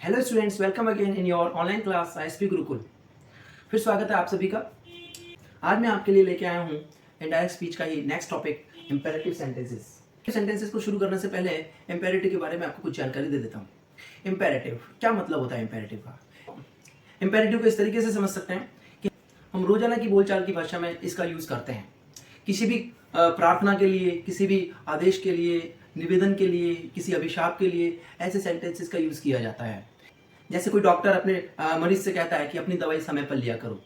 Hello students, welcome again in your online class ISP Gurukul. फिर स्वागत है आप सभी का। आज मैं आपके लिए लेके आया हूँ इनडायरेक्ट स्पीच का ही next topic, imperative sentences. Sentences को शुरू करने से पहले इंपेरेटिव के बारे में आपको कुछ जानकारी दे देता हूँ। इंपेरेटिव क्या मतलब होता है? इंपेरेटिव का इंपेरेटिव को इस तरीके से समझ सकते हैं कि हम रोजाना की बोलचाल की भाषा में इसका यूज करते हैं। किसी भी प्रार्थना के लिए, किसी भी आदेश के लिए, निवेदन के लिए, किसी अभिशाप के लिए ऐसे सेंटेंसेस का यूज किया जाता है। जैसे कोई डॉक्टर अपने मरीज से कहता है कि अपनी दवाई समय पर लिया करो,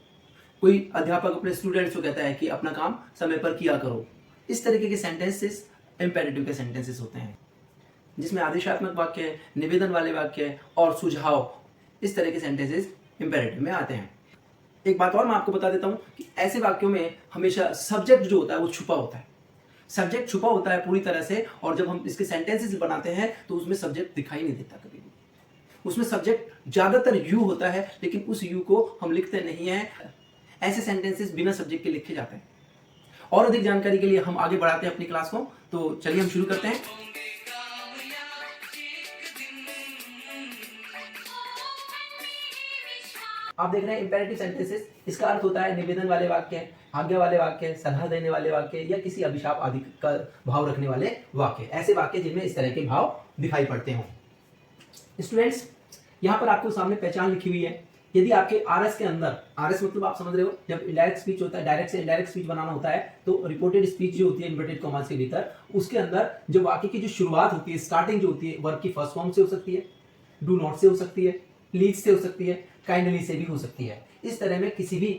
कोई अध्यापक अपने स्टूडेंट्स को कहता है कि अपना काम समय पर किया करो। इस तरीके के सेंटेंसेस इंपेरेटिव के सेंटेंसेस होते हैं, जिसमें आदेशात्मक वाक्य, निवेदन वाले वाक्य और सुझाव, इस तरह के सेंटेंसेस इंपेरेटिव में आते हैं। एक बात और मैं आपको बता देता हूं कि ऐसे वाक्यों में हमेशा सब्जेक्ट जो होता है वो छुपा होता है। सब्जेक्ट छुपा होता है पूरी तरह से, और जब हम इसके सेंटेंसेस बनाते हैं तो उसमें सब्जेक्ट दिखाई नहीं देता कभी भी। उसमें सब्जेक्ट ज्यादातर यू होता है, लेकिन उस यू को हम लिखते नहीं है। ऐसे सेंटेंसेस बिना सब्जेक्ट के लिखे जाते हैं। और अधिक जानकारी के लिए हम आगे बढ़ाते हैं अपनी क्लास को, तो चलिए हम शुरू करते हैं। आप देख रहे हैं इंपेरेटिव सेंटेंसेस, इसका अर्थ होता है निवेदन वाले वाक्य, आज्ञा वाले वाक्य, सलाह देने वाले वाक्य या किसी अभिशाप आदि का भाव रखने वाले वाक्य। ऐसे वाक्य जिनमें इस तरह के भाव दिखाई पड़ते हों। स्टूडेंट्स, यहाँ पर आपको सामने पहचान लिखी हुई है। यदि आपके आरएस के अंदर, आरएस मतलब आप समझ रहे हो, जब इनडायरेक्ट स्पीच होता है, डायरेक्ट से इनडायरेक्ट स्पीच बनाना होता है, तो रिपोर्टेड स्पीच जो होती है इन्वर्टेड कॉमास के भीतर, उसके अंदर जो वाक्य की जो शुरुआत होती है, स्टार्टिंग जो होती है, वर्ब की फर्स्ट फॉर्म से हो सकती है, डू नॉट से हो सकती है, प्लीज से हो सकती है, काइंडली से भी हो सकती है। इस तरह में किसी भी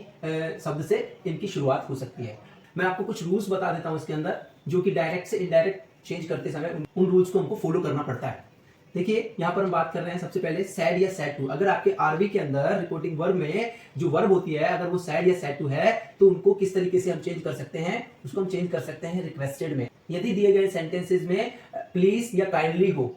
शब्द से इनकी शुरुआत हो सकती है। मैं आपको कुछ रूल्स बता देता हूं इसके अंदर, जो कि डायरेक्ट से इनडायरेक्ट चेंज करते समय उन रूल्स को हमको फॉलो करना पड़ता है। देखिए, यहाँ पर हम बात कर रहे हैं सबसे पहले सैड या सैड टू। अगर आपके आरबी के अंदर रिपोर्टिंग वर्ब में जो वर्ब होती है, अगर वो सैड या सैड टू है, तो उनको किस तरीके से हम चेंज कर सकते हैं? उसको हम चेंज कर सकते हैं रिक्वेस्टेड में। यदि दिए गए सेंटेंसेस में प्लीज या काइंडली हो,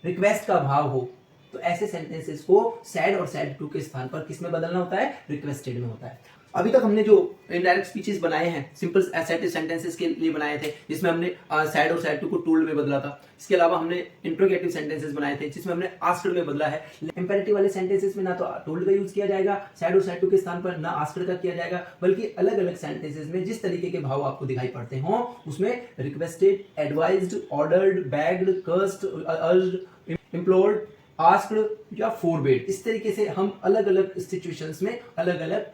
रिक्वेस्ट का भाव हो, तो ऐसे सेंटेंसेस को सैड और सैड टू के स्थान पर किस में बदलना होता है? रिक्वेस्टेड में होता है। अभी तक हमने जो इनडायरेक्ट स्पीचेस बनाए हैं, सिंपल एसेटिव सेंटेंसेस के लिए बनाए थे, जिसमें हमने सैड और सैड टू को टोल्ड में बदला था। इसके अलावा हमने इंट्रोगेटिव सेंटेंसेस बनाए थे, जिसमें हमने आस्क्ड में बदला है। इंपेरेटिव वाले सेंटेंसेस में ना तो टोल्ड का यूज किया जाएगा सैड और सैड टू के स्थान पर, ना आस्क्ड का किया जाएगा, बल्कि अलग अलग सेंटेंसेस में जिस तरीके के भाव आपको दिखाई पड़ते हों, उसमें requested, advised, ordered, begged, cursed, urged, implored, asked या फोरबेड, इस तरीके से हम अलग अलग सिचुएशंस में अलग अलग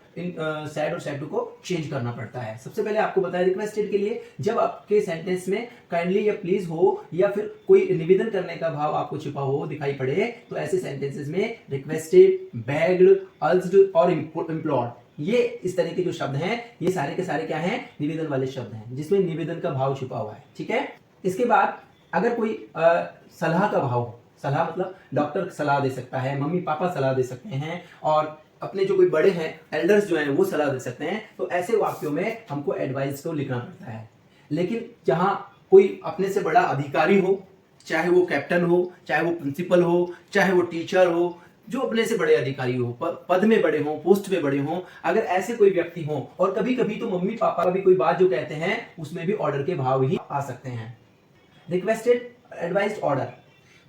सैड और सैड टू को चेंज करना पड़ता है। सबसे पहले आपको बताया रिक्वेस्टेड के लिए, जब आपके सेंटेंस में काइंडली या प्लीज हो या फिर कोई निवेदन करने का भाव आपको छिपा हो, दिखाई पड़े, तो ऐसे सेंटेंसेस में रिक्वेस्टेड, बेग्ड, अर्ज्ड और इम्प्लोर्ड, ये इस तरह के जो शब्द हैं, ये सारे के सारे क्या हैं? निवेदन वाले शब्द हैं, जिसमें निवेदन का भाव छिपा हुआ है। ठीक है। इसके बाद अगर कोई सलाह का भाव हो, सलाह मतलब डॉक्टर सलाह दे सकता है, मम्मी पापा सलाह दे सकते हैं, और अपने जो कोई बड़े हैं, एल्डर्स जो हैं, वो सलाह दे सकते हैं, तो ऐसे वाक्यों में हमको एडवाइस को लिखना पड़ता है। लेकिन जहां कोई अपने से बड़ा अधिकारी हो, चाहे वो कैप्टन हो, चाहे वो प्रिंसिपल हो, चाहे वो टीचर हो, जो अपने से बड़े अधिकारी हो, पद में बड़े हों, पोस्ट में बड़े हों, अगर ऐसे कोई व्यक्ति हों, और कभी कभी तो मम्मी पापा का भी कोई बात जो कहते हैं, उसमें भी ऑर्डर के भाव ही आ सकते हैं। Requested, advised, order.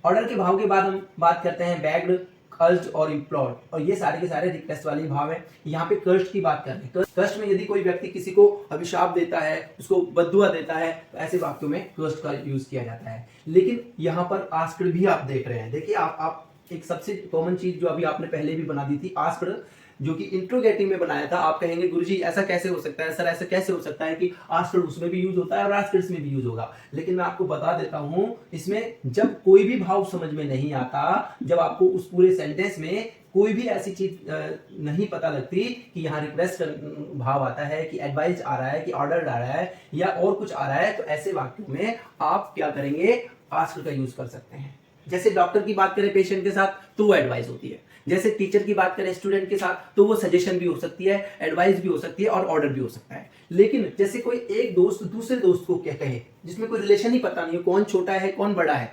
ऑर्डर के भाव के बाद हम बात करते हैं बैग्ड, कर्स्ड और इम्प्लोर्ड, और ये सारे के सारे रिक्वेस्ट वाले भाव हैं। यहाँ पे कर्स्ट की बात कर रहे हैं। कर्स्ट में यदि कोई व्यक्ति किसी को अभिशाप देता है, उसको बद्दुआ देता है, तो ऐसे वाक्यों में कर्स्ट का यूज किया जाता है। लेकिन यहाँ पर आस्क्ड भी आप देख रहे हैं। देखिए, आप एक सबसे कॉमन चीज जो अभी आपने पहले भी बना दी थी, आस्क्ड, जो कि इंट्रोगेटिव में बनाया था। आप कहेंगे गुरुजी ऐसा कैसे हो सकता है सर, ऐसा कैसे हो सकता है कि आस्क्ड उसमें भी यूज होता है और आस्क्ड में भी यूज होगा? लेकिन मैं आपको बता देता हूं, इसमें जब कोई भी भाव समझ में नहीं आता, जब आपको उस पूरे सेंटेंस में कोई भी ऐसी चीज नहीं पता लगती कि यहाँ रिक्वेस्ट भाव आता है, कि एडवाइस आ रहा है, कि ऑर्डर आ रहा है, या और कुछ आ रहा है, तो ऐसे वाक्यों में आप क्या करेंगे? आस्क्ड का यूज कर सकते हैं। जैसे डॉक्टर की बात करें पेशेंट के साथ, तो वो एडवाइस होती है। जैसे टीचर की बात करें स्टूडेंट के साथ, तो वो सजेशन भी हो सकती है, एडवाइस भी हो सकती है और ऑर्डर भी हो सकता है। लेकिन जैसे कोई एक दोस्त दूसरे दोस्त को क्या कहे, जिसमें कोई रिलेशन ही पता नहीं है, कौन छोटा है कौन बड़ा है,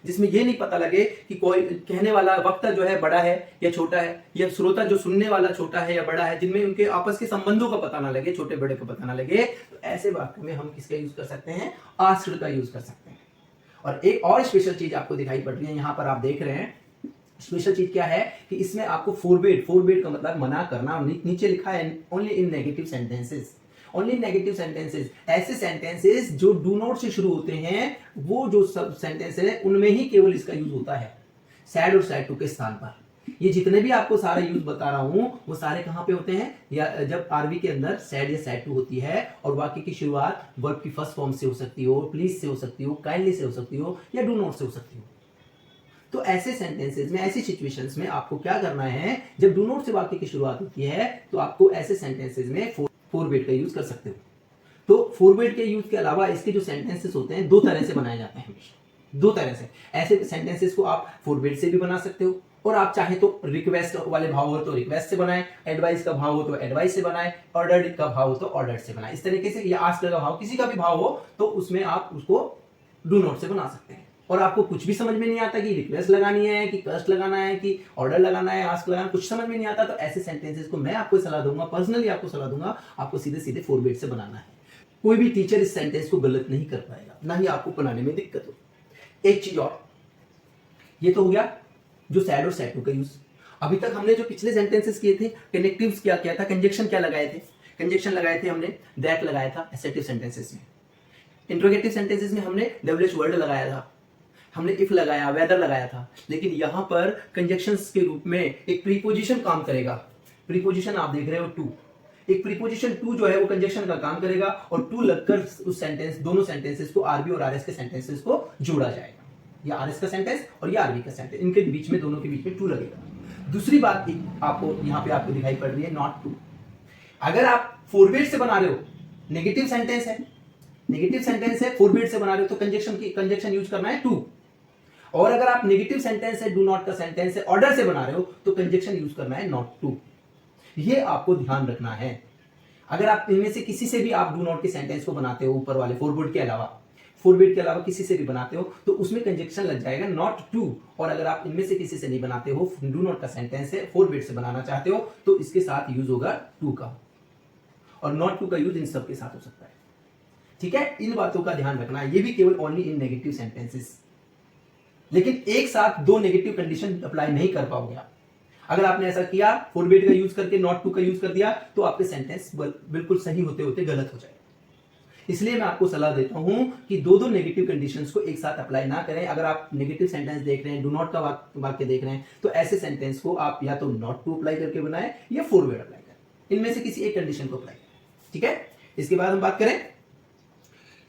जिसमें ये नहीं पता लगे कि कोई कहने वाला वक्ता जो है बड़ा है या छोटा है, या श्रोता जो सुनने वाला छोटा है या बड़ा है, जिनमें उनके आपस के संबंधों का पता ना लगे, छोटे बड़े का पता ना लगे, तो ऐसे वाक्य में हम किसका यूज कर सकते हैं? आस्क्ड का यूज कर सकते हैं। और एक और स्पेशल चीज आपको दिखाई पड़ रही है, यहाँ पर आप देख रहे हैं स्पेशल चीज क्या है कि इसमें आपको फोरबिड का मतलब मना करना, नीचे लिखा है only in negative sentences, only negative sentences, ऐसे सेंटेंसेस जो डू नॉट से शुरू होते हैं, वो जो सब सेंटेंस है उनमें ही केवल इसका यूज होता है, सैड और सैड टू के स्थान पर। ये जितने भी आपको सारे यूज बता रहा हूं वो सारे कहां पे होते हैं, या जब आरबी के अंदर सैड या सैड टू होती है और वाक्य की शुरुआत वर्ब की फर्स्ट फॉर्म से हो सकती हो, प्लीज से हो सकती हो, काइंडली से हो सकती हो, या डू नॉट से हो सकती हो। तो ऐसे सेंटेंसेस में, ऐसी सिचुएशंस में आपको क्या करना है, जब डू नॉट से वाक्य की शुरुआत होती है तो आपको ऐसे सेंटेंसेस में फोरबिड का यूज कर सकते हो। तो फोरबिड के यूज के अलावा इसके जो सेंटेंसेस होते हैं दो तरह से बनाए जाते हैं हमेशा, दो तरह से। ऐसे सेंटेंसेस को आप फोरबिड से भी बना सकते हो, और आप चाहे तो रिक्वेस्ट वाले भाव हो तो रिक्वेस्ट से बनाएं, एडवाइस का भाव हो तो एडवाइस से बनाएं, ऑर्डर्ड का भाव हो तो ऑर्डर्ड से बनाएं। इस तरीके से, या आस्क का भाव, किसी का भी भाव हो तो उसमें आप उसको डू नॉट से बना सकते हैं। और आपको कुछ भी समझ में नहीं आता कि रिक्वेस्ट लगानी है कि कस्ट लगाना है कि ऑर्डर लगाना है, आस्क लगाना, कुछ समझ में नहीं आता, तो ऐसे सेंटेंसेस को मैं आपको सलाह दूंगा, पर्सनली आपको सलाह दूंगा, आपको सीधे सीधे फोरबिड से बनाना है। कोई भी टीचर इस सेंटेंस को गलत नहीं कर पाएगा, ना ही आपको बनाने में दिक्कत हो। एक चीज और, ये तो हो गया जो सैड और सैड टू का यूज। अभी तक हमने जो पिछले सेंटेंसेस किए थे, कनेक्टिव्स क्या किया था, कंजक्शन क्या लगाए थे, कंजक्शन लगाए थे हमने दैट लगाया था एसेटिव सेंटेंसेस में। इंट्रोगेटिव सेंटेंसेस में हमने डब्ल्यूएच वर्ड लगाया था, हमने इफ लगाया, वेदर लगाया था। लेकिन यहां पर कंजक्शंस के रूप में एक प्रीपोजिशन काम करेगा। प्रीपोजिशन आप देख रहे हो टू, एक प्रीपोजिशन टू जो है वो कंजक्शन का काम करेगा, और टू लगकर उस सेंटेंस, दोनों सेंटेंसेस को, आरबी और आरएस के सेंटेंसेस को जोड़ा जाएगा। या आरएस का सेंटेंस और या आरबी का सेंटेंस, इनके बीच में, दोनों के बीच में टू लगेगा। दूसरी बात आपको यहां पे आपको दिखाई पड़ रही है नॉट टू। अगर आप फोरबिड से बना रहे हो, नेगेटिव सेंटेंस है, नेगेटिव सेंटेंस है, फोरबिड से बना रहे हो तो कंजक्शन यूज करना है टू। और अगर आप नेगेटिव सेंटेंस है, डू नॉट का सेंटेंस है, ऑर्डर से बना रहे हो तो कंजक्शन यूज करना है नॉट टू। ये आपको ध्यान रखना है। अगर आप इनमें से किसी से भी आप डू नॉट के सेंटेंस को बनाते हो, ऊपर वाले फोरबिड के अलावा, फोरबिड के अलावा किसी से भी बनाते हो तो उसमें कंजक्शन लग जाएगा नॉट टू। और अगर आप इनमें से किसी से नहीं बनाते हो, डू नॉट का सेंटेंस है, फोरबिड से बनाना चाहते हो, तो इसके साथ यूज होगा टू का, और नॉट टू का यूज इन सब के साथ हो सकता है। ठीक है, इन बातों का ध्यान रखना है। ये भी केवल ओनली इन नेगेटिव सेंटेंसेस। लेकिन एक साथ दो नेगेटिव कंडीशन अप्लाई नहीं कर पाओगे आप। अगर आपने ऐसा किया, फोरबिड का यूज करके नॉट टू का यूज कर दिया, तो आपके सेंटेंस बिल्कुल सही होते होते गलत हो जाएगा। इसलिए मैं आपको सलाह देता हूं कि दो दो नेगेटिव कंडीशंस को एक साथ अप्लाई ना करें। अगर आप नेगेटिव सेंटेंस देख रहे हैं, डू नॉट का वाक्य देख रहे हैं, तो ऐसे सेंटेंस को आप या तो नॉट टू अप्लाई करके बनाएं या फोरबिड अप्लाई करें। इनमें से किसी एक कंडीशन को अप्लाई करें। ठीक है, इसके बाद हम बात करें,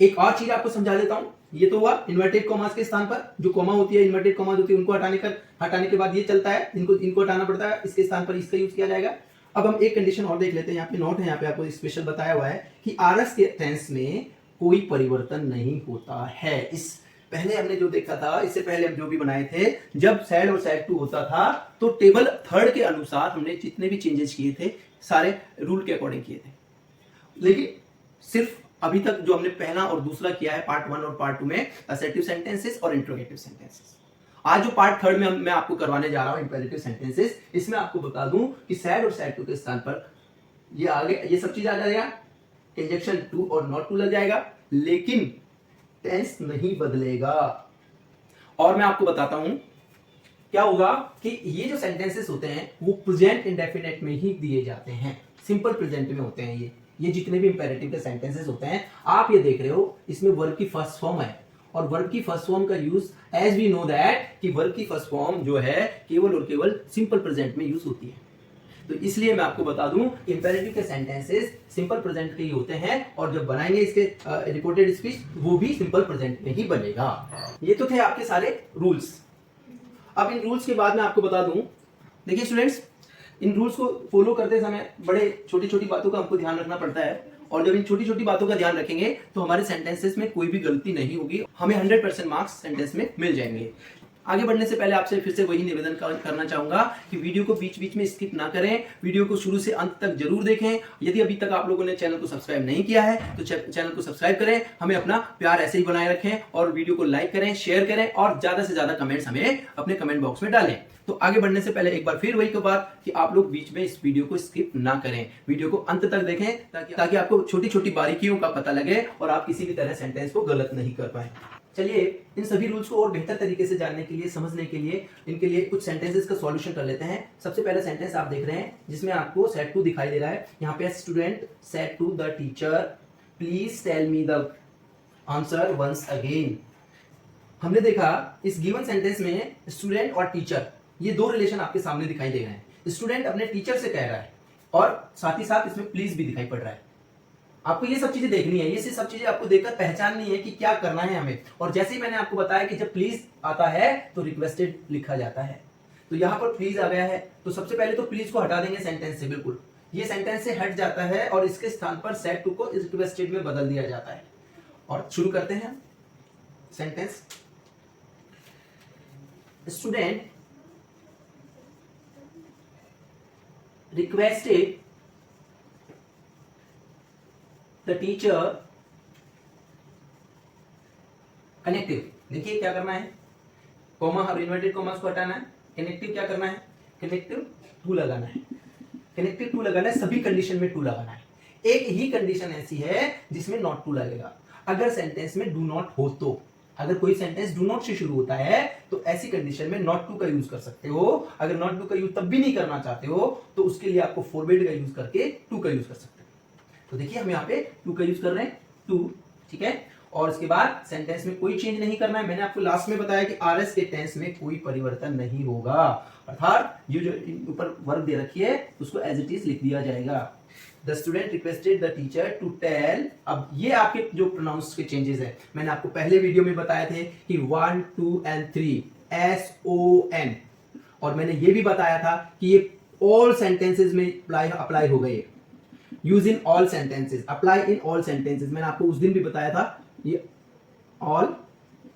एक और चीज आपको समझा देता हूं। ये तो हुआ इन्वर्टेड कॉमास के स्थान पर, जो कॉमा होती है, इन्वर्टेड कॉमास होती है, उनको हटाने के बाद ये चलता है, इनको हटाना पड़ता है, इसके स्थान पर इसका यूज किया जाएगा। अब हम एक कंडीशन और देख लेते हैं, यहाँ पे नोट है, यहाँ पे आपको स्पेशल बताया हुआ है कि आरएस के टेंस में कोई परिवर्तन नहीं होता है। इस पहले हमने जो देखा था, इससे पहले हम जो भी बनाए थे, जब सैड और सैड टू होता था तो टेबल थर्ड के अनुसार हमने जितने भी चेंजेस किए थे सारे रूल के अकॉर्डिंग किए थे। लेकिन सिर्फ अभी तक जो हमने पहला और दूसरा किया है, पार्ट वन और पार्ट टू में, असर्टिव सेंटेंसेस और इंट्रोगेटिव सेंटेंसेस। आज जो पार्ट थर्ड में मैं आपको करवाने जा रहा हूं, इंपेरेटिव सेंटेंसेस, इसमें आपको बता दूं कि सैड और सैड टू के स्थान पर ये आगे ये सब चीज आ जाएगा, कंजक्शन टू और नॉट टू लग जाएगा, लेकिन टेंस नहीं बदलेगा। और मैं आपको बताता हूं क्या होगा कि ये जो सेंटेंसेस होते हैं वो प्रेजेंट इंडेफिनिट में ही दिए जाते हैं, सिंपल प्रेजेंट में होते हैं। ये जितने भी इंपेरेटिव के सेंटेंसेस होते हैं, आप ये देख रहे हो, इसमें वर्ब की फर्स्ट फॉर्म है, और वर्ब की फर्स्ट फॉर्म का use, as we know that, कि वर्ब की फर्स्ट फॉर्म जो है केवल और केवल सिंपल प्रेजेंट में यूज होती है। तो इसलिए मैं आपको बता दूं, इंपेरेटिव के सेंटेंसेस सिंपल प्रेजेंट के ही होते हैं, और जब बनाएंगे इसके रिपोर्टेड स्पीच, वो भी सिंपल प्रेजेंट में ही बनेगा। ये तो थे आपके सारे रूल्स। अब इन रूल्स के बाद मैं आपको बता दूं, देखिए स्टूडेंट्स, इन रूल्स को फॉलो करते समय बड़े छोटी छोटी बातों का हमको ध्यान रखना पड़ता है, और जब इन छोटी छोटी बातों का ध्यान रखेंगे तो हमारे सेंटेंसेस में कोई भी गलती नहीं होगी, हमें 100% मार्क्स सेंटेंस में मिल जाएंगे। आगे बढ़ने से पहले आपसे फिर से वही निवेदन करना चाहूंगा कि वीडियो को बीच बीच में स्किप ना करें, वीडियो को शुरू से अंत तक जरूर देखें। यदि अभी तक आप लोगों ने चैनल को सब्सक्राइब नहीं किया है तो चैनल को सब्सक्राइब करें, हमें अपना प्यार ऐसे ही बनाए रखें, और वीडियो को लाइक करें, शेयर करें, और ज्यादा से ज्यादा कमेंट्स हमें अपने कमेंट बॉक्स में डालें। तो आगे बढ़ने से पहले एक बार फिर वही बात कि आप लोग बीच में इस वीडियो को स्किप ना करें, वीडियो को अंत तक देखें, ताकि आपको छोटी छोटी बारीकियों का पता लगे और आप किसी भी तरह सेंटेंस को गलत नहीं कर पाए। चलिए इन सभी रूल्स को और बेहतर तरीके से जानने के लिए, समझने के लिए, इनके लिए कुछ सेंटेंसेस का सॉल्यूशन कर लेते हैं। सबसे पहला सेंटेंस आप देख रहे हैं जिसमें आपको सेड टू दिखाई दे रहा है। यहाँ पे student said to the teacher please tell me the answer once again. हमने देखा इस गिवन सेंटेंस में स्टूडेंट और टीचर ये दो रिलेशन आपके सामने दिखाई दे रहे हैं। स्टूडेंट अपने टीचर से कह रहा है और साथ ही साथ इसमें प्लीज भी दिखाई पड़ रहा है। आपको ये सब चीजें देखनी है, ये सब चीजें आपको देखकर पहचाननी है कि क्या करना है हमें। और जैसे ही मैंने आपको बताया कि जब प्लीज आता है तो रिक्वेस्टेड लिखा जाता है। तो यहाँ पर प्लीज आ गया है तो सबसे पहले तो प्लीज को हटा देंगे सेंटेंस से, बिल्कुल ये सेंटेंस से हट जाता है और इसके स्थान पर सेड टू को रिक्वेस्टेड में बदल दिया जाता है। और शुरू करते हैं sentence. Student requested the teacher connective. देखिए क्या करना है, कॉमा और इन्वर्टेड कॉमास को हटाना है। कनेक्टिव क्या करना है, कनेक्टिव टू लगाना है। कनेक्टिव टू लगाना है, सभी कंडीशन में टू लगाना है। एक ही कंडीशन ऐसी है जिसमें नॉट टू लगेगा, अगर सेंटेंस में डू नॉट हो तो। अगर कोई सेंटेंस डू नॉट से शुरू होता है तो ऐसी कंडीशन में नॉट टू का यूज कर सकते हो। अगर नॉट टू का यूज तब भी नहीं करना चाहते हो तो उसके लिए आपको फॉरवर्ड का यूज करके टू का यूज कर सकते हो। तो देखिए हम यहाँ पे टू का यूज कर रहे हैं, टू, ठीक है। और उसके बाद सेंटेंस में कोई चेंज नहीं करना है। मैंने आपको लास्ट में बताया कि आरएस के टेंस में कोई परिवर्तन नहीं होगा, अर्थात ये जो ऊपर वर्ब दे रखी है उसको एज इट इज लिख दिया जाएगा। The student requested the teacher to tell। अब ये आपके जो प्रोनाउंस के चेंजेस है, मैंने आपको पहले वीडियो में बताए थे कि 1, 2 and 3 SON, और मैंने ये भी बताया था कि ये ऑल सेंटेंसेस में अप्लाई हो गए। Use in all sentences, apply in all sentences. मैंने आपको उस दिन भी बताया था ये ऑल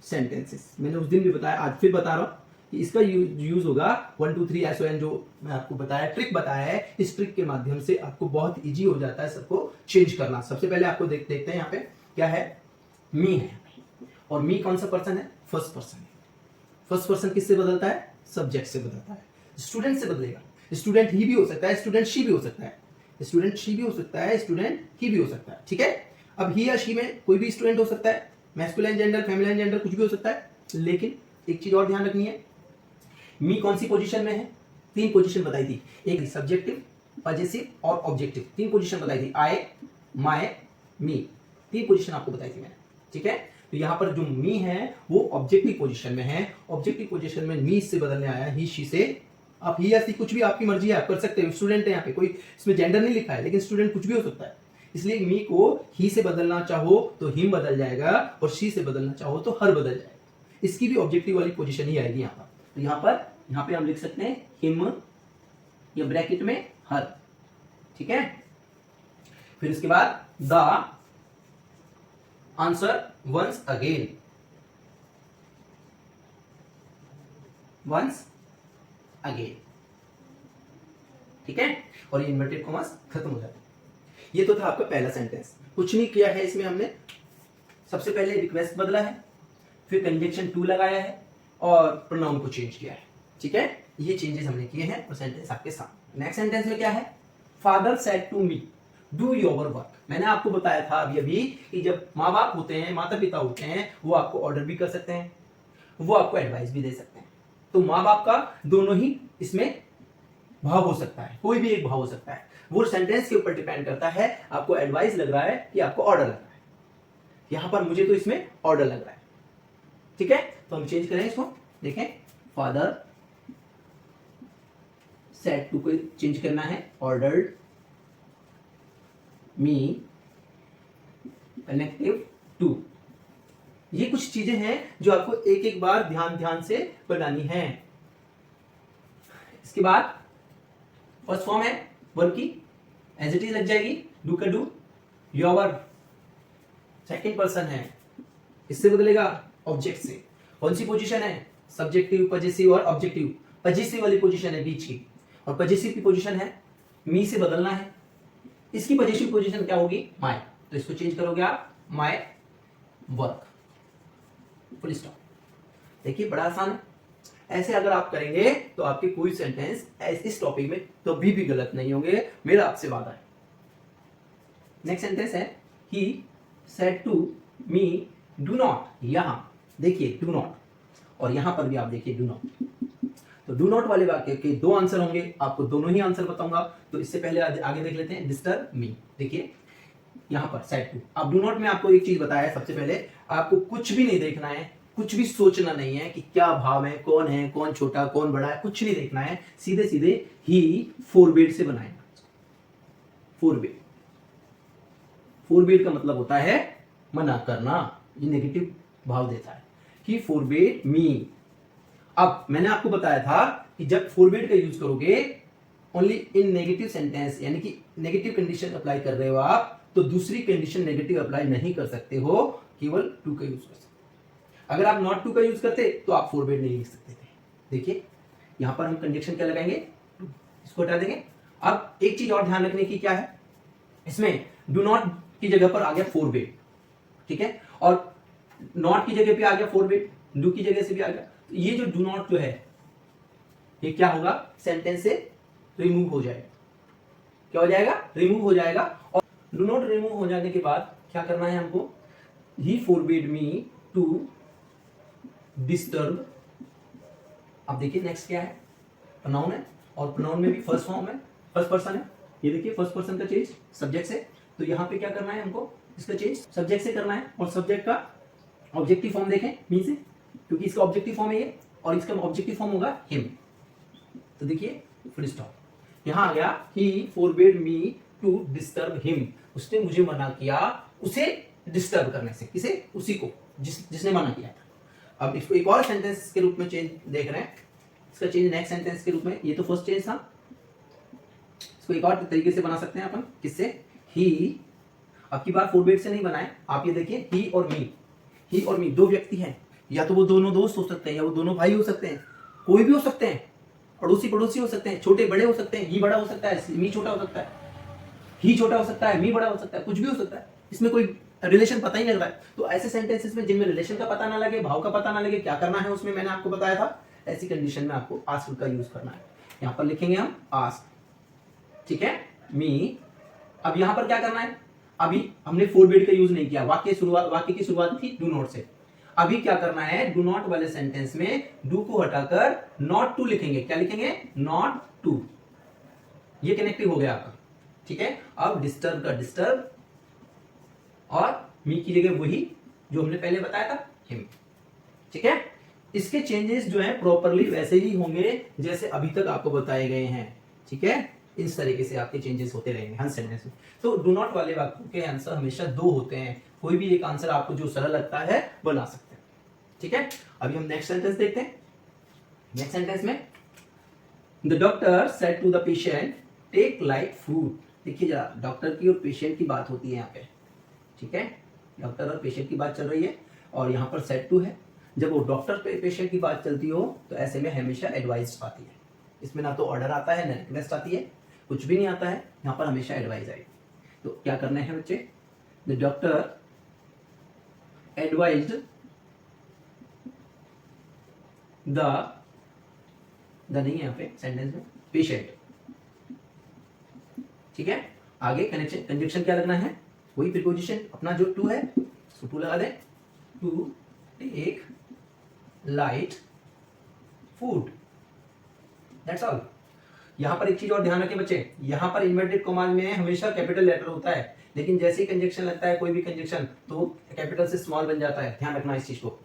सेंटेंसेस, मैंने उस दिन भी बताया, आज फिर बता रहा हूं कि इसका यूज होगा 1, 2, 3 SON। जो मैं आपको बताया, ट्रिक बताया है, इस ट्रिक के माध्यम से आपको बहुत इजी हो जाता है सबको चेंज करना। सबसे पहले आपको देखते हैं यहाँ पे क्या है, मी है, और मी कौन सा पर्सन है, फर्स्ट पर्सन है। फर्स्ट पर्सन किससे बदलता है, सब्जेक्ट से बदलता है, स्टूडेंट से बदलेगा। स्टूडेंट ही भी हो सकता है, स्टूडेंट शी भी हो सकता है, स्टूडेंट शी भी हो सकता है, स्टूडेंट ही भी हो सकता है, ठीक है। अब ही या शी में कोई भी स्टूडेंट हो सकता है, मैस्कुलिन जेंडर, फेमिनिन जेंडर, कुछ भी हो सकता है। लेकिन एक चीज और ध्यान रखनी है, मी कौन सी पोजीशन में है, तीन पोजीशन बताई थी, एक सब्जेक्टिव, पजेसिव और ऑब्जेक्टिव। तीन पोजीशन बताई थी, आई, माय, मी, तीन पोजीशन आपको बताई थी मैंने, ठीक है। तो यहाँ पर जो मी है वो ऑब्जेक्टिव पोजीशन में है। ऑब्जेक्टिव पोजीशन में मी से बदलने आया ही, शी से। आप ही या सी कुछ भी आपकी मर्जी है, आप कर सकते हो। स्टूडेंट है यहाँ पे, कोई इसमें जेंडर नहीं लिखा है, लेकिन स्टूडेंट कुछ भी हो सकता है। इसलिए मी को ही से बदलना चाहो तो हिम बदल जाएगा, और शी से बदलना चाहो तो हर बदल जाएगा। इसकी भी ऑब्जेक्टिव वाली पोजीशन ही आएगी यहाँ पर। तो यहाँ पे हम लिख सकते हैं हिम या ब्रैकेट में हर, ठीक है। फिर इसके बाद the answer once again, once again, ठीक है। और ये इन्वर्टेड कॉमास खत्म हो जाता है। ये तो था आपका पहला सेंटेंस। कुछ नहीं किया है इसमें हमने, सबसे पहले रिक्वेस्ट बदला है, फिर कंजंक्शन टू लगाया है और प्रोनाउन को चेंज किया है, ठीक है। ये चेंजेस हमने किए हैं और सेंटेंस आपके सामने। नेक्स्ट सेंटेंस में क्या है, father said to me do your work. मैंने आपको बताया था अभी कि जब माँ बाप होते हैं, माता पिता होते हैं, वो आपको ऑर्डर भी कर सकते हैं, वो आपको एडवाइस भी दे सकते हैं। तो माँ बाप का दोनों ही इसमें भाव हो सकता है, कोई भी एक भाव हो सकता है। वो सेंटेंस के ऊपर डिपेंड करता है, आपको एडवाइस लग रहा है कि आपको ऑर्डर लग रहा है। यहां पर मुझे तो इसमें ऑर्डर लग रहा है, ठीक है। तो हम चेंज करें इसको, देखें, फादर सेड टू को चेंज करना है, ऑर्डर्ड मी कनेक्टिव टू। ये कुछ चीजें हैं जो आपको एक एक बार ध्यान से बनानी है। इसके बाद फर्स्ट फॉर्म है वर्ब की, एज इट इज लग जाएगी, डू का डू, योर सेकेंड पर्सन है, इससे बदलेगा ऑब्जेक्ट से। कौन सी पोजीशन है, सब्जेक्टिव, पजेसिव और ऑब्जेक्टिव। पजेसिव वाली पोजीशन है बीच की, और पजेसिव की पोजीशन है मी से बदलना है। इसकी पजेसिव पोजीशन क्या होगी, माय, तो इसको चेंज करोगे आप, माय वर्क, फुल स्टॉप। देखिए बड़ा आसान है। ऐसे अगर आप करेंगे तो आपके कोई सेंटेंस इस टॉपिक में तो भी गलत नहीं होंगे, मेरा आपसे वादा है। नेक्स्ट सेंटेंस है, he said to me do not. यहां देखिए डू नॉट, और यहां पर भी आप देखिए डू नॉट। तो डू नॉट वाले वाक्य के दो आंसर होंगे, आपको दोनों ही आंसर बताऊंगा। तो इससे पहले आगे देख लेते हैं डिस्टर्ब मी। देखिए यहां पर सेट टू, अब डू नॉट में आपको एक चीज बताया है, सबसे पहले आपको कुछ भी नहीं देखना है, कुछ भी सोचना नहीं है कि क्या भाव है, कौन छोटा कौन बड़ा है, कुछ नहीं देखना है, सीधे सीधे ही फोरबिड से बनाएगा। फोरबिड, फोरबिड का मतलब होता है मना करना, ये नेगेटिव भाव देता है। ही फोरबिड मी। अब मैंने आपको बताया था कि जब फोरबिड का यूज करोगे ओनली इन नेगेटिव सेंटेंस, यानी कि नेगेटिव कंडीशन अप्लाई कर रहे हो आप, तो दूसरी कंडीशन नेगेटिव अप्लाई नहीं कर सकते हो, केवल टू का यूज कर सकते हो। अगर आप नॉट टू का यूज करते तो आप फोरबिड नहीं लिख सकते थे। देखिए यहां पर हम कंडीशन क्या लगाएंगे, टू, इसको हटा देंगे। अब एक चीज और ध्यान रखने की क्या है, इसमें डू नॉट की जगह पर आ गया फोरबिड, ठीक है, और नॉट की जगह पे आ गया फोरबिड, डू की जगह से भी आ गया। तो ये जो डू नॉट जो है ये क्या होगा, सेंटेंस से रिमूव हो जाएगा। क्या हो जाएगा, रिमूव हो जाएगा। और डू नॉट रिमूव हो जाने के बाद क्या करना है हमको, ही फोरबिड मी टू डिस्टर्ब। अब देखिए नेक्स्ट क्या है, प्रोनाउन है, और प्रोनाउन में भी फर्स्ट फॉर्म है, फर्स्ट पर्सन है। ये देखिए फर्स्ट पर्सन का चेंज सब्जेक्ट से, तो यहाँ पे क्या करना है हमको, इसका चेंज सब्जेक्ट से करना है। और सब्जेक्ट का ऑब्जेक्टिव फॉर्म देखें मी से, क्योंकि इसका ऑब्जेक्टिव फॉर्म है ये, और इसका ऑब्जेक्टिव फॉर्म होगा हिम। तो देखिए फुल स्टॉप, यहां आ गया ही forbid me to disturb him, उसने मुझे मना किया उसे डिस्टर्ब करने से। किसे, उसी को जिसने मना किया था। अब इसको एक और सेंटेंस के रूप में चेंज देख रहे हैं, इसका चेंज नेक्स्ट सेंटेंस के रूप में, ये तो फर्स्ट चेंज था, इसको एक और तरीके से बना सकते हैं अपन, किससे, ही। अब की बार फोरबिड से नहीं बनाए, आप ये देखिए ही और मी, ही और मी दो व्यक्ति हैं, या तो वो दोनों दोस्त हो सकते हैं, या वो दोनों भाई हो सकते हैं, कोई भी हो सकते हैं, अड़ोसी पड़ोसी हो सकते हैं, छोटे बड़े हो सकते हैं, ही बड़ा हो सकता है, मी छोटा हो सकता है, ही छोटा हो सकता है, मी बड़ा हो सकता है, कुछ भी हो सकता है, इसमें कोई रिलेशन पता ही नहीं लग रहा है। तो ऐसे सेंटेंसेस में जिनमें रिलेशन का पता ना लगे, भाव का पता ना लगे, क्या करना है उसमें मैंने आपको बताया था, ऐसी कंडीशन में आपको आस्क का यूज करना है। यहां पर लिखेंगे हम आस्क, ठीक है, मी। अब यहां पर क्या करना है, अभी हमने फोरबिड का यूज नहीं किया, वाक्य की शुरुआत थी डू नॉट से। अभी क्या करना है, डू नॉट वाले सेंटेंस में डू को हटाकर नॉट टू लिखेंगे। क्या लिखेंगे, नॉट टू। ये कनेक्टिव हो गया आपका, ठीक है। अब डिस्टर्ब का डिस्टर्ब, और मी की जगह वही जो हमने पहले बताया था, हिम, ठीक है। इसके चेंजेस जो है प्रॉपरली वैसे ही होंगे जैसे अभी तक आपको बताए गए हैं, ठीक है। इस तरीके से आपके चेंजेस होते रहेंगे हर सेंटेंस में। तो डू नॉट वाले वाक्यों के आंसर हमेशा दो होते हैं, कोई भी एक आंसर आपको जो सरल लगता है बना सकते हैं, ठीक है। अभी हम नेक्स्ट सेंटेंस देखते हैं। नेक्स्ट सेंटेंस में the doctor said to the patient take light food. देखिए जरा, डॉक्टर की और पेशेंट की बात होती है यहाँ पे, ठीक है, डॉक्टर और पेशेंट की बात चल रही है, और यहाँ पर सेड टू है। जब वो डॉक्टर पे पेशेंट की बात चलती हो तो ऐसे में हमेशा एडवाइस आती है, इसमें ना तो ऑर्डर आता है ना रिक्वेस्ट आती है, कुछ भी नहीं आता है, यहाँ पर हमेशा एडवाइस आएगी। तो क्या करना है बच्चे, द डॉक्टर एडवाइज्ड द नहीं है यहाँ पे सेंटेंस में, पेशेंट, ठीक है। आगे कंजक्शन क्या लगना है, वही प्रीपोजिशन अपना जो टू है, उसको टू लगा दें, to take light food, that's all. यहां पर एक चीज और ध्यान रखें बच्चे, यहां पर इन्वर्टेड कॉमा में हमेशा कैपिटल लेटर होता है, लेकिन जैसे ही कंजक्शन लगता है कोई भी कंजक्शन तो कैपिटल से स्मॉल बन जाता है, ध्यान रखना इस चीज को।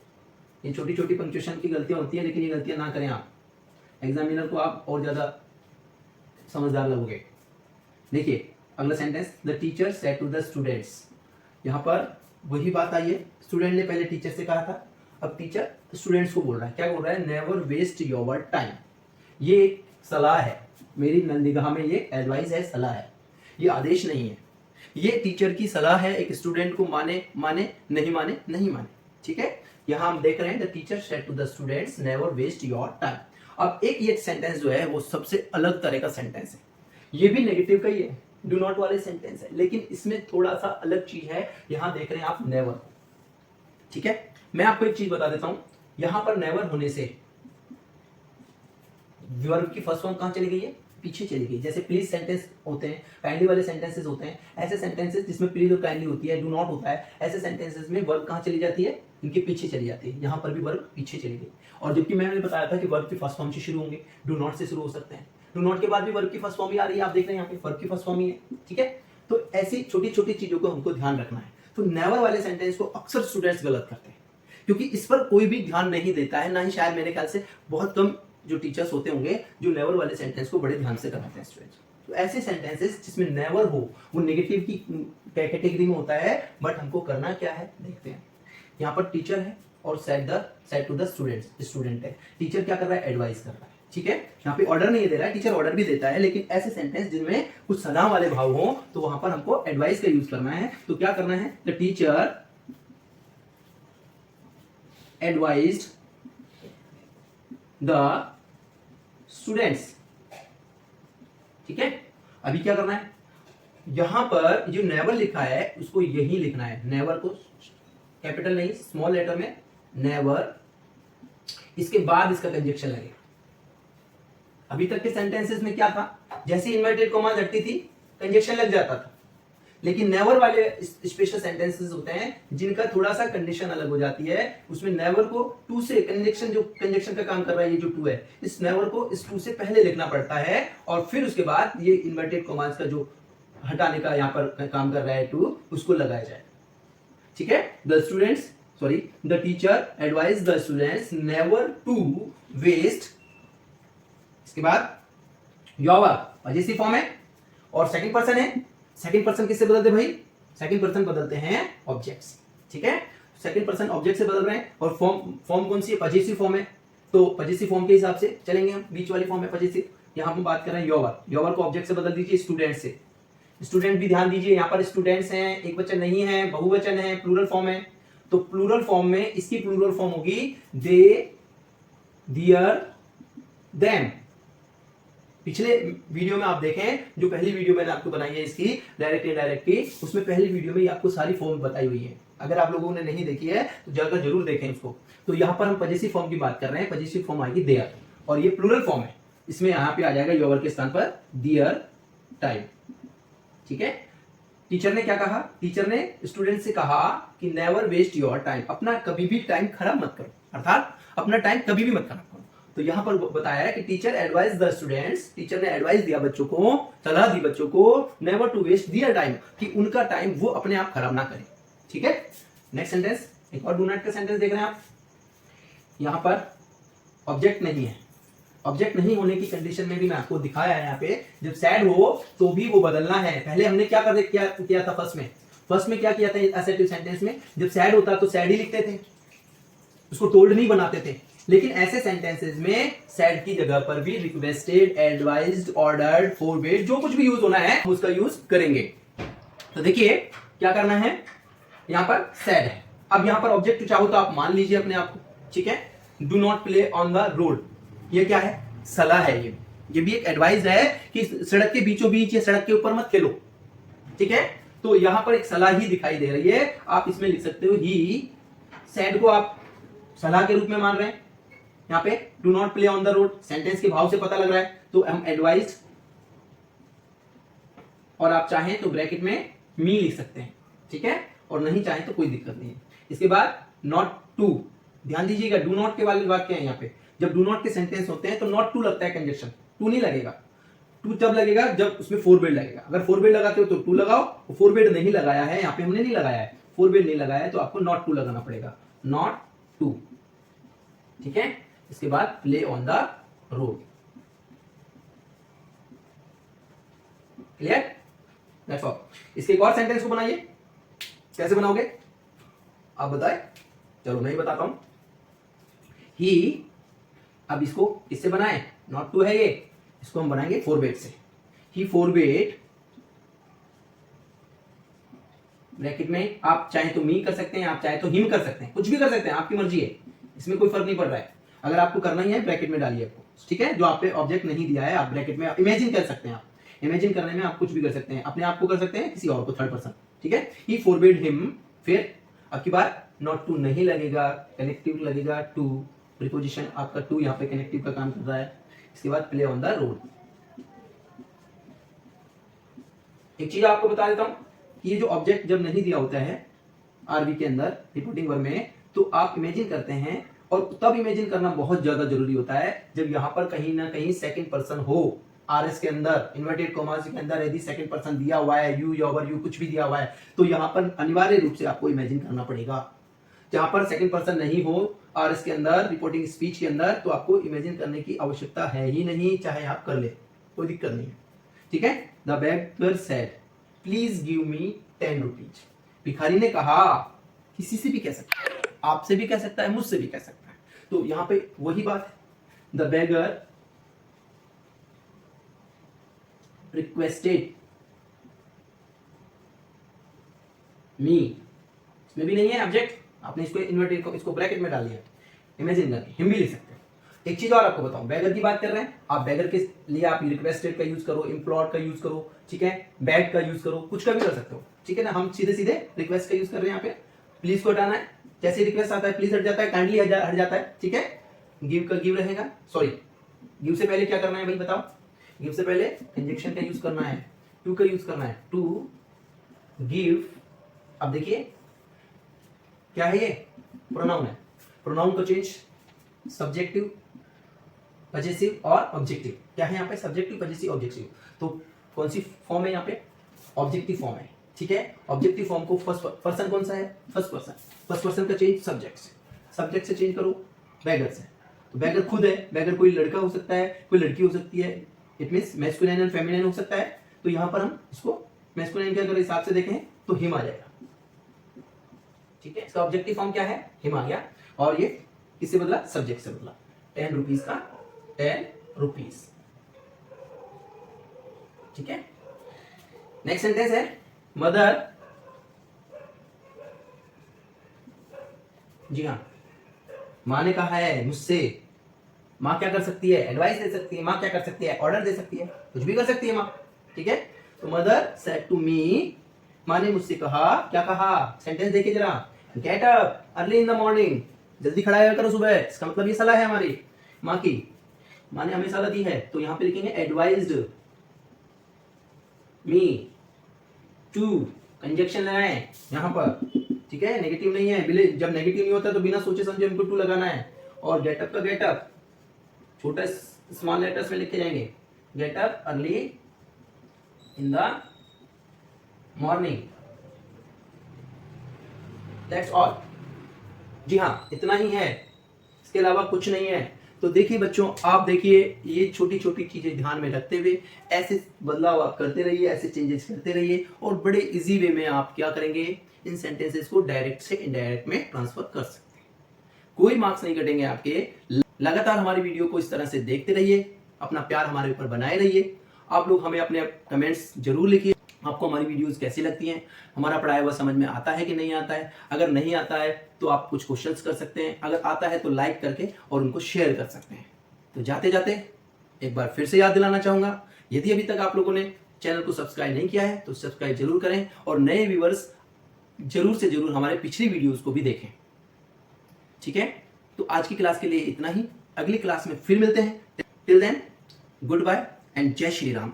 ये छोटी छोटी पंक्चुएशन की गलतियां होती है, लेकिन ये गलतियां ना करें आप, एग्जामिनर को आप और ज्यादा समझदार लगोगे। देखिए अगला sentence, the teacher said to the students. यहाँ पर वही बात आई है, स्टूडेंट ने पहले टीचर से कहा था, अब टीचर स्टूडेंट्स को बोल रहा है। क्या बोल रहा है, नेवर वेस्ट योर टाइम। ये एक सलाह है, मेरी निगाह में ये एडवाइस है, सलाह है, ये आदेश नहीं है। ये टीचर की सलाह है एक स्टूडेंट को, माने माने, नहीं माने नहीं माने, ठीक है। यहाँ हम देख रहे हैं the teacher said to the students never waste your time. अब एक ये सेंटेंस जो है वो सबसे अलग तरह का सेंटेंस है, ये भी नेगेटिव का ही है, डू नॉट वाले सेंटेंस है, लेकिन इसमें थोड़ा सा अलग चीज है। यहां देख रहे हैं आप नेवर, ठीक है। मैं आपको एक चीज बता देता हूं, यहां पर नेवर होने से वर्ब की फर्स्ट फॉर्म कहां चली गई है, पीछे चली गई। जैसे प्लीज सेंटेंस होते हैं, काइंडली वाले सेंटेंसेस होते हैं, ऐसे सेंटेंसेस जिसमें प्लीज और काइंडली होती है, डू नॉट होता है, ऐसे सेंटेंसेस में वर्ब कहां चली जाती है, इनके पीछे चली जाती है, यहाँ पर भी वर्ब पीछे चली गई। और जबकि मैंने बताया था कि वर्ब की फर्स्ट फॉर्म से शुरू होंगे, डू नॉट से शुरू हो सकते हैं, डू नॉट के बाद भी वर्ब की फर्स्ट फॉर्म ही आ रही है, आप देख रहे हैं यहाँ पे वर्ब की फर्स्ट फॉर्म ही है, ठीक है। तो ऐसी छोटी छोटी चीजों को हमको ध्यान रखना है। तो नेवर वाले सेंटेंस को अक्सर स्टूडेंट्स गलत करते हैं, क्योंकि इस पर कोई भी ध्यान नहीं देता है, ना ही शायद मेरे ख्याल से बहुत कम जो टीचर्स होते होंगे जो नेवर वाले सेंटेंस को बड़े ध्यान से कराते हैं स्टूडेंट्स। तो ऐसे सेंटेंसेस जिसमें नेवर हो वो नेगेटिव की कैटेगरी में होता है, बट हमको करना क्या है देखते हैं। यहाँ पर टीचर है और said to the students, student है, टीचर क्या कर रहा है, एडवाइस कर रहा है, ठीक है। यहाँ पे ऑर्डर नहीं दे रहा है, टीचर ऑर्डर भी देता है, लेकिन ऐसे सेंटेंस जिनमें कुछ सलाह वाले भाव हो तो वहां पर हमको एडवाइस का यूज करना है। तो क्या करना है, the teacher advised the students, ठीक है। अभी क्या करना है, यहां पर जो नेवर लिखा है उसको यही लिखना है, नेवर को कैपिटल नहीं स्मॉल लेटर में नेवर, इसके बाद इसका कंजक्शन लगेगा। अभी तक के सेंटेंसेस में क्या था, जैसे इन्वर्टेड कॉमा हटती थी कंजक्शन लग जाता था, लेकिन नेवर वाले स्पेशल सेंटेंसेस होते हैं जिनका थोड़ा सा कंडीशन अलग हो जाती है। उसमें नेवर को टू से कंजक्शन, जो कंजक्शन का काम कर रहा है ये जो टू है, इस नेवर को इस टू से पहले लिखना पड़ता है, और फिर उसके बाद ये इन्वर्टेड कॉमास का जो हटाने का यहाँ पर काम कर रहा है टू, उसको लगाया जाए, ठीक है। The teacher advise the students never to waste, इसके बाद योर पजेसिव फॉर्म है और सेकंड पर्सन है। सेकंड पर्सन किससे बदलते भाई, सेकंड पर्सन बदलते हैं ऑब्जेक्ट्स, ठीक है। सेकंड पर्सन ऑब्जेक्ट से बदल रहे हैं, और फॉर्म कौन सी है, पजेसिव फॉर्म है। तो पजेसिव फॉर्म के हिसाब से चलेंगे हम, बीच वाली फॉर्म है पजेसिव। यहाँ हम बात कर रहे हैं योर को ऑब्जेक्ट से बदल दीजिए स्टूडेंट से। स्टूडेंट भी ध्यान दीजिए, यहाँ पर स्टूडेंट्स हैं, एक वचन नहीं है, बहुवचन है, प्लूरल फॉर्म है। तो प्लूरल फॉर्म में इसकी प्लूरल फॉर्म होगी दे, दियर, देम। पिछले वीडियो में आप देखें, जो पहली वीडियो मैंने आपको बनाई है इसकी डायरेक्ट इनडायरेक्ट की, उसमें पहली वीडियो में आपको सारी फॉर्म बताई हुई है। अगर आप लोगों ने नहीं देखी है तो जाकर जरूर देखें इसको। तो यहाँ पर हम पजेसिव फॉर्म की बात कर रहे हैं, पजेसिव फॉर्म आएगी देयर, और ये प्लूरल फॉर्म है, इसमें यहाँ पे आ जाएगा योर के स्थान पर दियर टाइम, ठीक है। टीचर ने क्या कहा, टीचर ने स्टूडेंट से कहा कि नेवर वेस्ट योर टाइम, अपना कभी भी टाइम खराब मत करो, अर्थात अपना टाइम कभी भी मत खराब करो। तो यहाँ पर बताया है कि teacher advise the students, teacher ने एडवाइस दिया बच्चों को, सलाह दी बच्चों को, never to waste their time, कि उनका टाइम वो अपने आप खराब ना करें, ठीक है। नेक्स्ट सेंटेंस, एक और डू नॉट का सेंटेंस देख रहे हैं आप। यहाँ पर ऑब्जेक्ट नहीं है, ऑब्जेक्ट नहीं होने की कंडीशन में भी मैं आपको दिखाया है यहाँ पे, जब सैड हो तो भी वो बदलना है। पहले हमने क्या किया था, फर्स्ट में क्या किया था असेटिव सेंटेंस में, जब सैड होता तो सैड ही लिखते थे, उसको टोल्ड नहीं बनाते थे। लेकिन ऐसे सेंटेंसेस में सैड की जगह पर भी रिक्वेस्टेड, एडवाइज्ड, ऑर्डर्ड, फोरबेड, जो कुछ भी यूज होना है हम उसका यूज करेंगे। तो देखिए क्या करना है, यहाँ पर सैड है, अब यहाँ पर ऑब्जेक्ट चाहो तो आप मान लीजिए अपने आप को, ठीक है। Do not play on the road, ये क्या है, सलाह है, ये भी एक एडवाइस है कि सड़क के बीचों बीच या सड़क के ऊपर मत खेलो, ठीक है। तो यहां पर एक सलाह ही दिखाई दे रही है, आप इसमें लिख सकते हो ही, सैड को आप सलाह के रूप में मान रहे हैं। यहाँ पे do not play on the road, sentence के भाव से पता लग रहा है, तो हम एडवाइस, और आप चाहें तो ब्रैकेट में मी लिख सकते हैं, ठीक है, और नहीं चाहें तो कोई दिक्कत नहीं है। इसके बाद नॉट टू, ध्यान दीजिएगा डू नॉट के वाले वाक्य हैं यहाँ पे, जब डू नॉट के सेंटेंस होते हैं तो नॉट टू लगता है कंजक्शन, टू नहीं लगेगा। टू तब लगेगा जब उसमें फोरबेड लगेगा, अगर फोरबेड लगाते हो तो टू लगाओ, फोरबेड नहीं लगाया है, यहाँ पे हमने नहीं लगाया है, फोरबेड नहीं लगाया है, तो आपको नॉट टू लगाना पड़ेगा, नॉट टू, ठीक है। इसके बाद play on the road, clear, that's all. इसके एक और सेंटेंस को बनाइए, कैसे बनाओगे आप बताएं, चलो मैं ही बताता हूं। ही, अब इसको किससे बनाए, नॉट टू है ये, इसको हम बनाएंगे फोरबेड से। ही फोरबेड, ब्रैकेट में आप चाहे तो मी कर सकते हैं, आप चाहे तो हिम कर सकते हैं, कुछ भी कर सकते हैं, आपकी मर्जी है, इसमें कोई फर्क नहीं पड़ रहा है। अगर आपको करना ही है ब्रैकेट में डालिए आपको, ठीक है। जो आप पे ऑब्जेक्ट नहीं दिया है आप ब्रैकेट में इमेजिन कर सकते हैं, आप इमेजिन करने में आप कुछ भी कर सकते हैं, अपने आप को कर सकते हैं, किसी और को, थर्ड पर्सन, ठीक है। ही फोरबेड हिम, फिर अब की बार नॉट टू नहीं लगेगा, कनेक्टिव लगेगा टू, प्रीपोजिशन आपका टू यहाँ पे कनेक्टिव का काम कर रहा है। इसके बाद प्ले ऑन द रोड। एक चीज आपको बता देता हूं, ये जो ऑब्जेक्ट जब नहीं दिया होता है आरबी के अंदर रिपोर्टिंग वर्ब में, तो आप इमेजिन करते हैं, और तब इमेजिन करना बहुत ज्यादा जरूरी होता है जब यहाँ पर कहीं ना कहीं सेकंड पर्सन हो। आरएस के अंदर इन्वर्टेड कॉमास के अंदर यदि सेकंड पर्सन दिया हुआ है, यू या ओवर यू कुछ भी दिया हुआ है, तो यहाँ पर अनिवार्य रूप से आपको इमेजिन करना पड़ेगा। जहां पर सेकंड पर्सन नहीं हो और इसके अंदर रिपोर्टिंग स्पीच के अंदर, तो आपको इमेजिन करने की आवश्यकता है ही नहीं, चाहे आप कर ले, कोई दिक्कत नहीं है। ठीक है। The beggar said please give me 10 rupees. भिखारी ने कहा, किसी से भी कह सकता है, आपसे भी कह सकता है, मुझसे भी कह सकता है। तो यहां पे वही बात है, द बेगर रिक्वेस्टेड मी, इसमें भी नहीं है ऑब्जेक्ट, आपने इसको इन्वर्टेड को इसको ब्रैकेट में डाल दिया, इमेजिन करके हिम भी लिख सकते हैं। एक चीज और आपको बताऊं, बेगर की बात कर रहे हैं, आप बेगर के लिए आप रिक्वेस्टेड का यूज करो, इम्प्लोर्ड का यूज करो, ठीक है, बैड का यूज करो, कुछ का भी कर सकते हो, ठीक है ना। हम सीधे सीधे रिक्वेस्ट का यूज कर रहे हैं यहाँ पे। प्लीज को हटाना है, जैसे रिक्वेस्ट आता है प्लीज हट जाता है, काइंडली हट जाता है, ठीक है। गिव का गिव रहेगा, सॉरी गिव से पहले क्या करना है भाई बताओ, गिव से पहले इंजेक्शन का यूज करना है, टू का यूज करना है, टू गिव। अब देखिए क्या है, ये प्रोनाउन है, प्रोनाउन को चेंज सब्जेक्टिव, पजेसिव और ऑब्जेक्टिव। क्या है यहाँ पे, सब्जेक्टिव, पजेसिव, ऑब्जेक्टिव। तो कौन सी फॉर्म है यहाँ पे, ऑब्जेक्टिव फॉर्म है, ठीक है। ऑब्जेक्टिव फॉर्म को फर्स्ट पर्सन कौन सा है, फर्स्ट पर्सन, फर्स्ट पर्सन का चेंज सब्जेक्ट से, सब्जेक्ट से चेंज करो बैगर से। तो बैगर खुद है, बैगर कोई लड़का हो सकता है, कोई लड़की हो सकती है, it means masculine and feminine हो सकता है। तो यहाँ पर हम इसको मैस्कुलिन के अगर हिसाब से देखें तो हिम आ जाएगा, ठीक है। इसका ऑब्जेक्टिव फॉर्म क्या है, हिम आ गया, और ये किससे बदला, सब्जेक्ट से बदला। 10 रुपीज का 10 रुपीज, ठीक है। नेक्स्ट सेंटेंस है, मदर, जी हाँ, माँ ने कहा है मुझसे। माँ क्या कर सकती है, एडवाइस दे सकती है, माँ क्या कर सकती है, ऑर्डर दे सकती है, कुछ भी कर सकती है माँ, ठीक है। तो मदर सेड टू मी, माँ ने मुझसे कहा, क्या कहा, सेंटेंस देखिए जरा, get up early in the morning, जल्दी खड़ा होकर करो सुबह। इसका मतलब ये सलाह है हमारी माँ की, माँ ने हमें सलाह दी है। तो यहाँ पे लिखेंगे एडवाइज्ड मी टू, कंजक्शन लेना है यहाँ पर, ठीक है, नेगेटिव नहीं है। जब नेगेटिव नहीं होता तो बिना सोचे समझे उनको टू लगाना है। और गेटअप का गेटअप छोटा स्मॉल लेटर्स में लिखे जाएंगे, get up early in the morning, that's all. जी हाँ, इतना ही है, इसके अलावा कुछ नहीं है। तो देखिए बच्चों, आप देखिए ये छोटी छोटी चीजें ध्यान में रखते हुए ऐसे बदलाव आप करते रहिए, ऐसे चेंजेस करते रहिए, और बड़े इजी वे में आप क्या करेंगे, इन सेंटेंसेस को डायरेक्ट से इनडायरेक्ट में ट्रांसफर कर सकते हैं। कोई मार्क्स नहीं कटेंगे आपके। लगातार हमारी वीडियो को इस तरह से देखते रहिए, अपना प्यार हमारे ऊपर बनाए रहिए। आप लोग हमें अपने कमेंट्स जरूर लिखिए, आपको हमारी वीडियोस कैसी लगती हैं, हमारा पढ़ाया हुआ समझ में आता है कि नहीं आता है। अगर नहीं आता है तो आप कुछ क्वेश्चंस कर सकते हैं, अगर आता है तो लाइक करके और उनको शेयर कर सकते हैं। तो जाते जाते एक बार फिर से याद दिलाना चाहूंगा, यदि अभी तक आप लोगों ने चैनल को सब्सक्राइब नहीं किया है तो सब्सक्राइब जरूर करें, और नए व्यूअर्स जरूर से जरूर हमारे पिछली वीडियोस को भी देखें, ठीक है। तो आज की क्लास के लिए इतना ही, अगली क्लास में फिर मिलते हैं। Till then good bye and जय श्री राम।